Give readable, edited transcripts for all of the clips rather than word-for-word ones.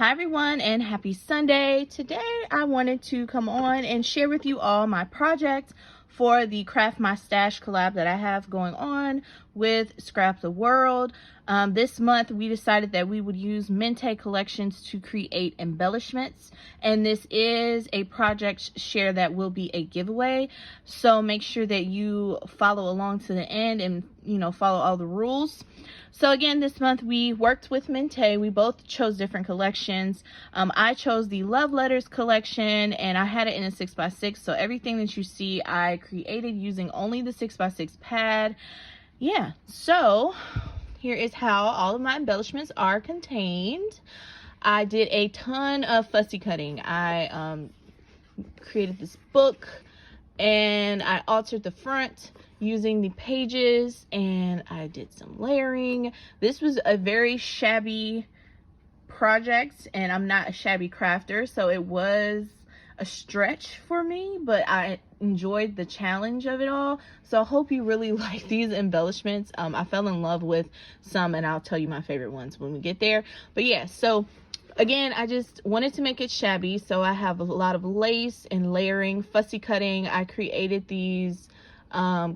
Hi everyone, and happy Sunday. Today I wanted to come on and share with you all my project for the Craft My Stash collab that I have going on with Scrapdaworld. This month we decided that we would use Mintay collections to create embellishments, and this is a project share that will be a giveaway, so make sure that you follow along to the end and follow all the rules. So again, this month we worked with Mintay. We both chose different collections. I chose the Love Letters collection, and I had it in a 6x6, so everything that you see I created using only the 6x6 pad. Yeah, so here is how all of my embellishments are contained. I did a ton of fussy cutting. I created this book, and I altered the front using the pages, and I did some layering. This was a very shabby project, and I'm not a shabby crafter, so it was a stretch for me, but I enjoyed the challenge of it all. So I hope you really like these embellishments. I fell in love with some, and I'll tell you my favorite ones when we get there. But yeah, so again, I just wanted to make it shabby, so I have a lot of lace and layering, fussy cutting. I created these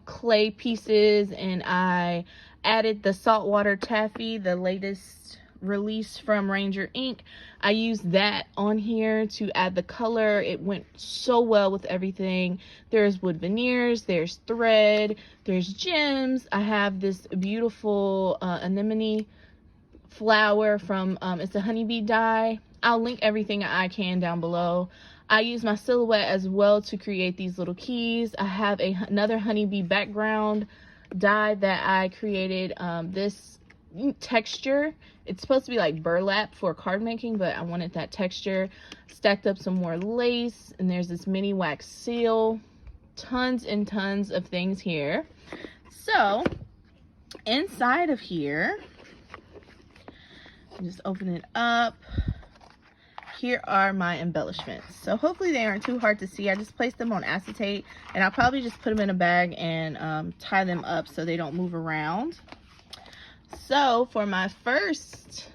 clay pieces, and I added the saltwater taffy, the latest release from Ranger Ink. I used that on here to add the color. It went so well with everything. There's wood veneers, there's thread, there's gems. I have this beautiful anemone flower from it's a honeybee dye. I'll link everything I can down below. I use my silhouette as well to create these little keys. I have another honeybee background dye that I created. This texture, it's supposed to be like burlap for card making, but I wanted that texture. Stacked up some more lace, and there's this mini wax seal. Tons and tons of things here. So inside of here, just open it up. Here are my embellishments. So hopefully they aren't too hard to see. I just placed them on acetate, and I'll probably just put them in a bag and tie them up so they don't move around. So for my first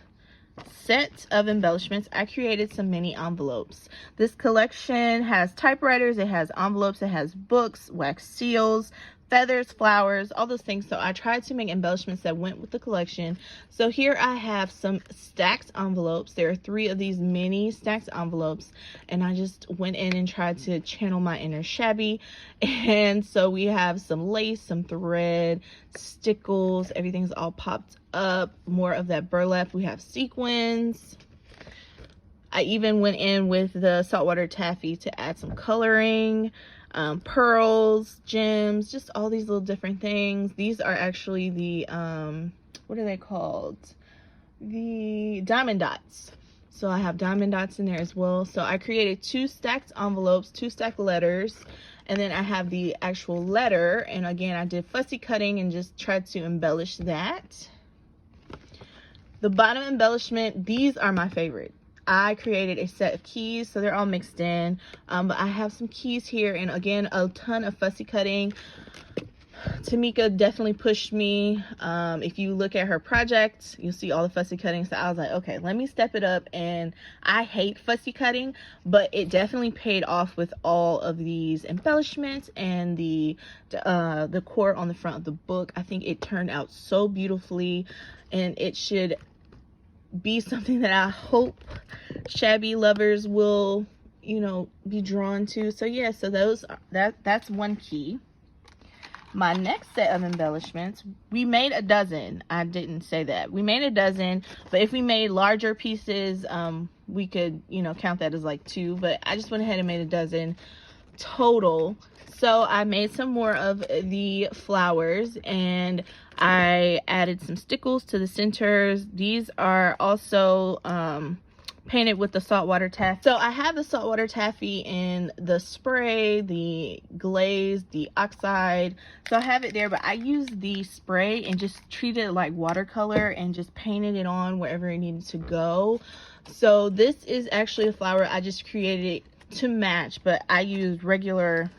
set of embellishments, I created some mini envelopes. This collection has typewriters, it has envelopes, it has books, wax seals, feathers, flowers, all those things. So I tried to make embellishments that went with the collection. So here I have some stacked envelopes. There are 3 of these mini stacked envelopes, and I just went in and tried to channel my inner shabby. And so we have some lace, some thread, stickles, everything's all popped up, more of that burlap. We have sequins. I even went in with the saltwater taffy to add some coloring. Pearls, gems, just all these little different things. These are actually the what are they called, the diamond dots. So I have diamond dots in there as well. So I created 2 stacked envelopes, 2 stacked letters, and then I have the actual letter, and again I did fussy cutting and just tried to embellish that. The bottom embellishment, these are my favorite. I created a set of keys, so they're all mixed in, but I have some keys here, and again a ton of fussy cutting. Tamika definitely pushed me. If you look at her project, you'll see all the fussy cutting. So I was like, okay, let me step it up. And I hate fussy cutting, but it definitely paid off with all of these embellishments and the core on the front of the book. I think it turned out so beautifully, and it should be something that I hope shabby lovers will, be drawn to. So yeah, so that's one key. My next set of embellishments, we made a dozen. I didn't say that. We made a dozen, but if we made larger pieces, we could, count that as like 2, but I just went ahead and made a dozen total. So I made some more of the flowers, and I added some stickles to the centers. These are also painted with the saltwater taffy. So I have the saltwater taffy in the spray, the glaze, the oxide. So I have it there, but I used the spray and just treated it like watercolor and just painted it on wherever it needed to go. So this is actually a flower I just created to match, but I used regular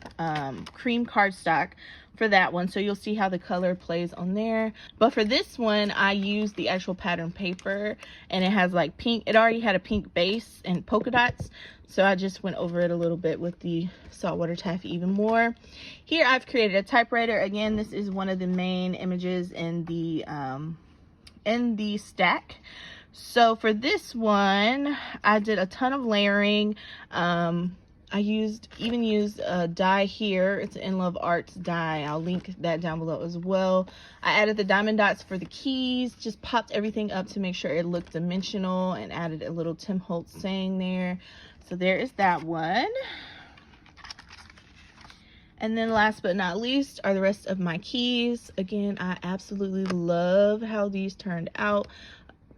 cream cardstock for that one, so you'll see how the color plays on there. But for this one, I used the actual pattern paper, and it has like pink. It already had a pink base and polka dots, so I just went over it a little bit with the saltwater taffy even more. Here I've created a typewriter. Again, this is one of the main images in the stack. So for this one, I did a ton of layering. I even used a die here. It's an In Love Arts die. I'll link that down below as well. I added the diamond dots for the keys, just popped everything up to make sure it looked dimensional, and added a little Tim Holtz saying there. So there is that one. And then last but not least are the rest of my keys. Again, I absolutely love how these turned out.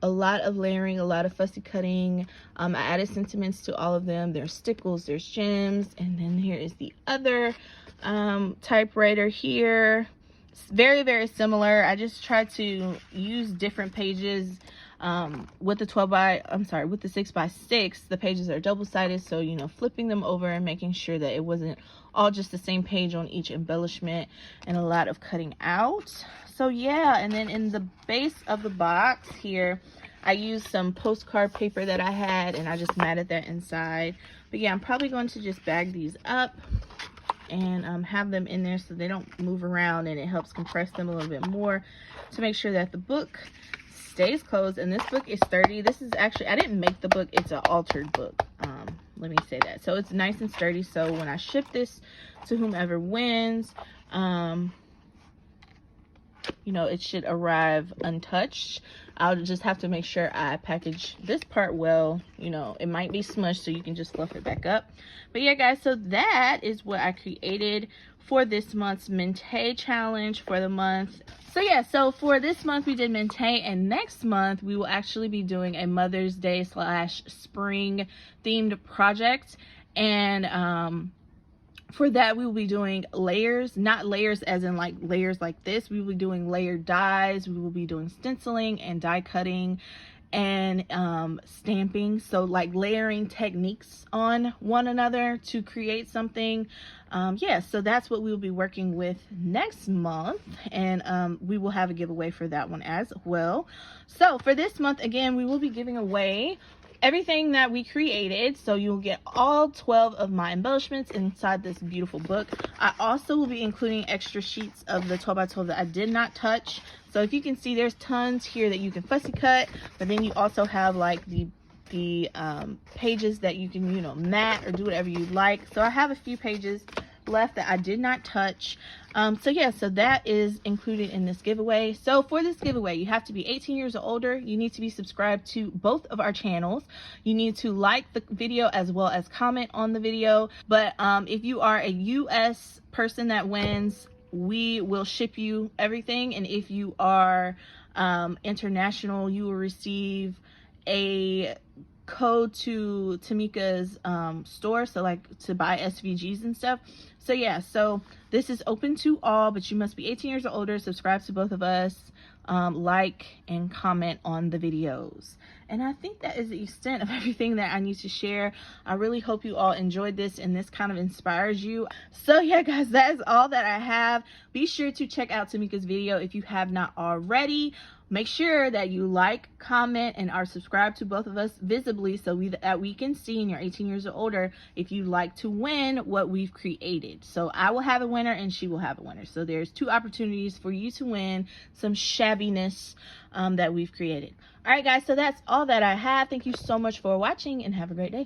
A lot of layering, a lot of fussy cutting. I added sentiments to all of them. There's stickles, there's gems, and then here is the other typewriter here. It's very, very similar. I just tried to use different pages. With the 6x6, the pages are double-sided, so you know, flipping them over and making sure that it wasn't all just the same page on each embellishment, and a lot of cutting out. So yeah, and then in the base of the box here, I used some postcard paper that I had, and I just matted that inside. But yeah, I'm probably going to just bag these up and have them in there so they don't move around, and it helps compress them a little bit more to make sure that the book stays closed. And this book is sturdy. This is actually, I didn't make the book, it's an altered book. Let me say that. So it's nice and sturdy, so when I ship this to whomever wins, you know, it should arrive untouched. I'll just have to make sure I package this part well. You know, it might be smushed, so you can just fluff it back up. But yeah, guys, so that is what I created for this month's Mintay challenge for the month. So yeah, so for this month we did Mintay, and next month we will actually be doing a Mother's Day / spring themed project. And for that we will be doing layers, not layers as in like layers like this. We will be doing layered dies. We will be doing stenciling and die cutting and stamping, so like layering techniques on one another to create something. Yeah, so that's what we will be working with next month, and we will have a giveaway for that one as well. So for this month, again, we will be giving away everything that we created, so you'll get all 12 of my embellishments inside this beautiful book. I also will be including extra sheets of the 12x12 that I did not touch. So if you can see, there's tons here that you can fussy cut, but then you also have like the pages that you can, you know, mat or do whatever you like. So I have a few pages left that I did not touch. So yeah, so that is included in this giveaway. So for this giveaway, you have to be 18 years or older. You need to be subscribed to both of our channels. You need to like the video as well as comment on the video. But if you are a US person that wins, we will ship you everything. And if you are international, you will receive a code to Tamika's store, so like to buy SVGs and stuff. So yeah, so this is open to all, but you must be 18 years or older, subscribe to both of us, like and comment on the videos. And I think that is the extent of everything that I need to share. I really hope you all enjoyed this and this kind of inspires you. So yeah, guys, that is all that I have. Be sure to check out Tamika's video if you have not already. Make sure that you like, comment, and are subscribed to both of us visibly, so that we can see, and you're 18 years or older, if you'd like to win what we've created. So I will have a winner and she will have a winner. So there's 2 opportunities for you to win some shabbiness that we've created. All right, guys, so that's all that I have. Thank you so much for watching, and have a great day.